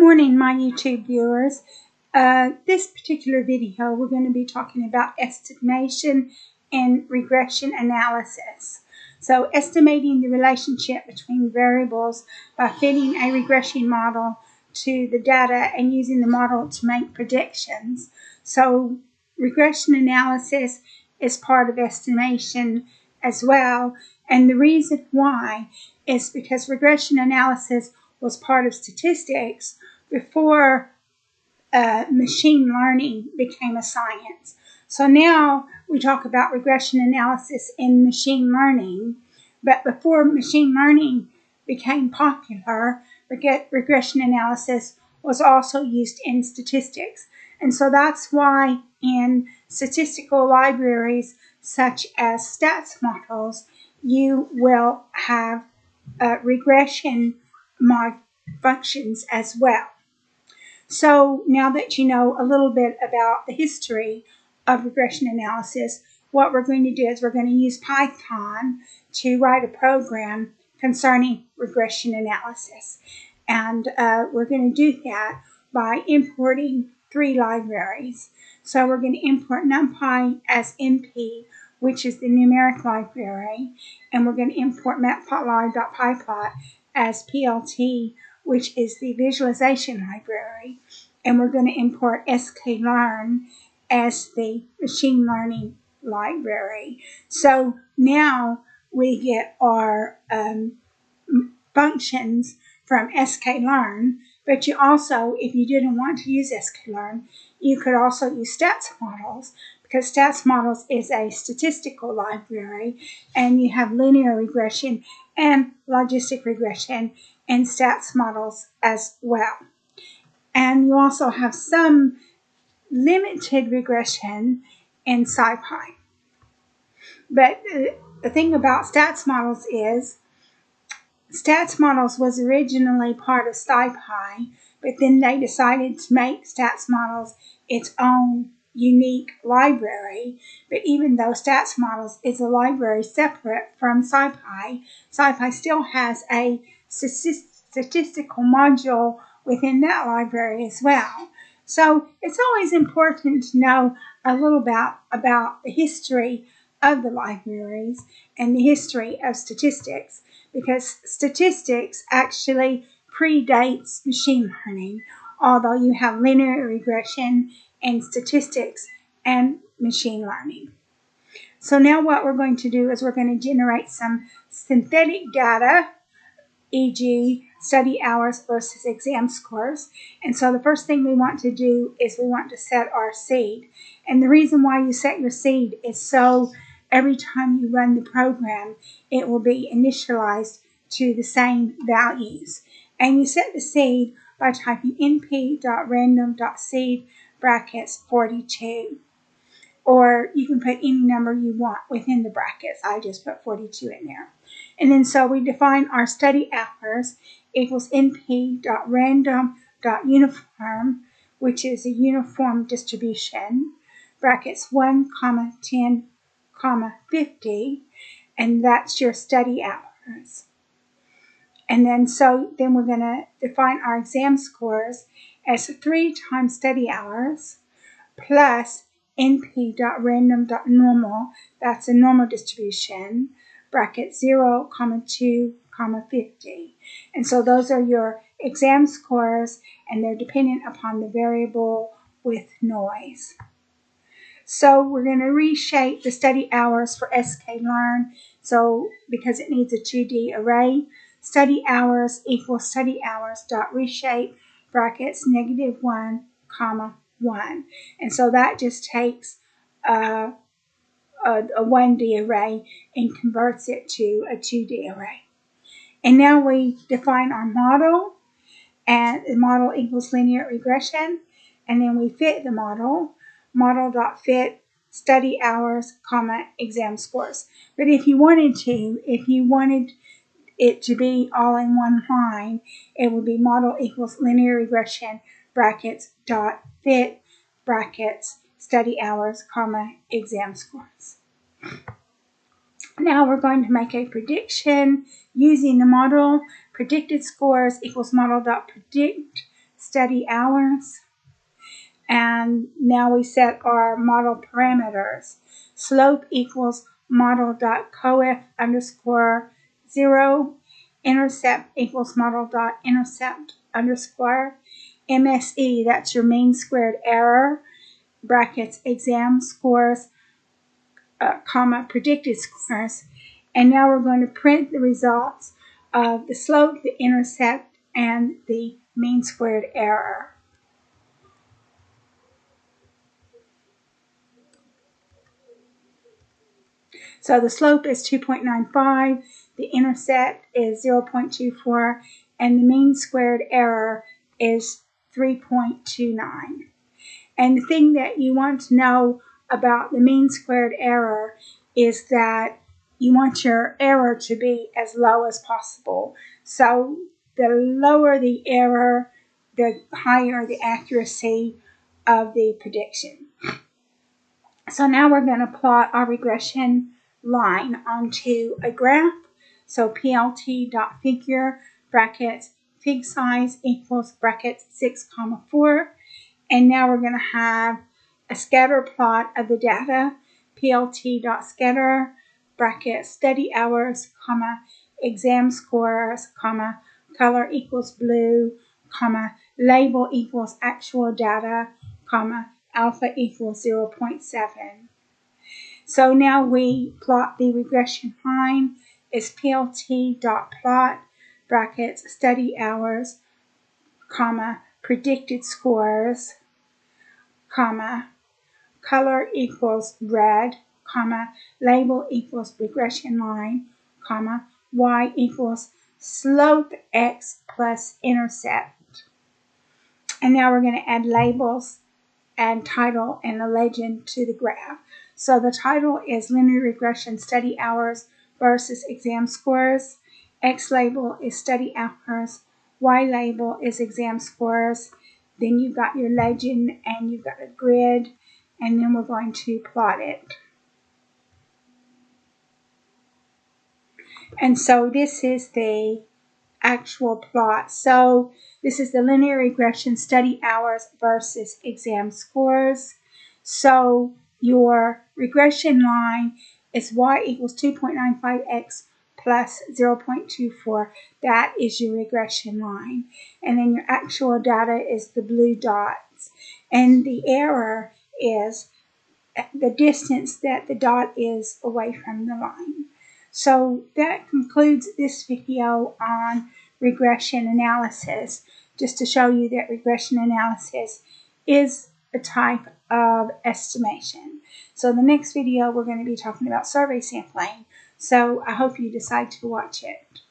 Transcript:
morning, my YouTube viewers. This particular video, we're going to be talking about estimation and regression analysis. So estimating the relationship between variables by fitting a regression model to the data and using the model to make predictions. So regression analysis is part of estimation as well. And the reason why is because regression analysis was part of statistics before machine learning became a science. So now we talk about regression analysis in machine learning, but before machine learning became popular, regression analysis was also used in statistics. And so that's why in statistical libraries such as stats models, you will have regression mod functions as well. So now that you know a little bit about the history of regression analysis, what we're going to do is we're going to use Python to write a program concerning regression analysis. And we're going to do that by importing 3 libraries. So we're going to import NumPy as NP, which is the numeric library, and we're going to import matplotlib.pyplot as PLT, which is the visualization library, and we're going to import sklearn as the machine learning library. So now we get our functions from sklearn, but you also, if you didn't want to use sklearn, you could also use stats models, because stats models is a statistical library, and you have linear regression and logistic regression and stats models as well. And you also have some limited regression in SciPy. But the thing about stats models is stats models was originally part of SciPy, but then they decided to make stats models its own unique library. But even though stats models is a library separate from SciPy, SciPy still has a statistical module within that library as well. So it's always important to know a little about the history of the libraries and the history of statistics, because statistics actually predates machine learning, although you have linear regression and statistics and machine learning. So now what we're going to do is we're going to generate some synthetic data, e.g. study hours versus exam scores. And so the first thing we want to do is we want to set our seed. And the reason why you set your seed is so every time you run the program, it will be initialized to the same values. And you set the seed by typing np.random.seed brackets 42. Or you can put any number you want within the brackets. I just put 42 in there. And then so we define our study hours equals np.random.uniform, which is a uniform distribution, brackets 1, 10, 50, and that's your study hours. And then we're going to define our exam scores as 3 times study hours plus np.random.normal, that's a normal distribution, bracket 0, 2, 50. And so those are your exam scores, and they're dependent upon the variable with noise. So we're going to reshape the study hours for sklearn, so because it needs a 2D array, study hours equals study hours dot reshape brackets -1, 1. And so that just takes a 1D array and converts it to a 2D array. And now we define our model, and the model equals linear regression, and then we fit the model.fit study hours, exam scores. But if you wanted it to be all in one line, it would be model equals linear regression brackets dot fit brackets study hours, exam scores. Now we're going to make a prediction using the model. Predicted scores equals model.predict study hours. And now we set our model parameters. Slope equals model.coef underscore 0. Intercept equals model.intercept underscore. MSE, that's your mean squared error, brackets, exam scores, comma, predicted scores. And now we're going to print the results of the slope, the intercept, and the mean squared error. So the slope is 2.95, the intercept is 0.24, and the mean squared error is 3.29. And the thing that you want to know about the mean squared error is that you want your error to be as low as possible. So the lower the error, the higher the accuracy of the prediction. So now we're going to plot our regression line onto a graph. So plt.figure brackets fig size equals brackets 6, 4. And now we're going to have a scatter plot of the data. plt.scatter brackets study hours, comma, exam scores, comma, color equals blue, comma, label equals actual data, comma, alpha equals 0.7. So now we plot the regression line. Is plt.plot brackets study hours, comma, predicted scores, comma, color equals red, comma, label equals regression line, comma, y equals slope x plus intercept. And now we're going to add labels and title and a legend to the graph. So the title is linear regression study hours versus exam scores. X label is study hours. Y label is exam scores. Then you've got your legend and you've got a grid, and then we're going to plot it. And so this is the actual plot. So this is the linear regression study hours versus exam scores. So your regression line is y equals 2.95x plus 0.24. That is your regression line. And then your actual data is the blue dots. And the error is the distance that the dot is away from the line. So that concludes this video on regression analysis, just to show you that regression analysis is a type of estimation. So the next video we're going to be talking about survey sampling. So I hope you decide to watch it.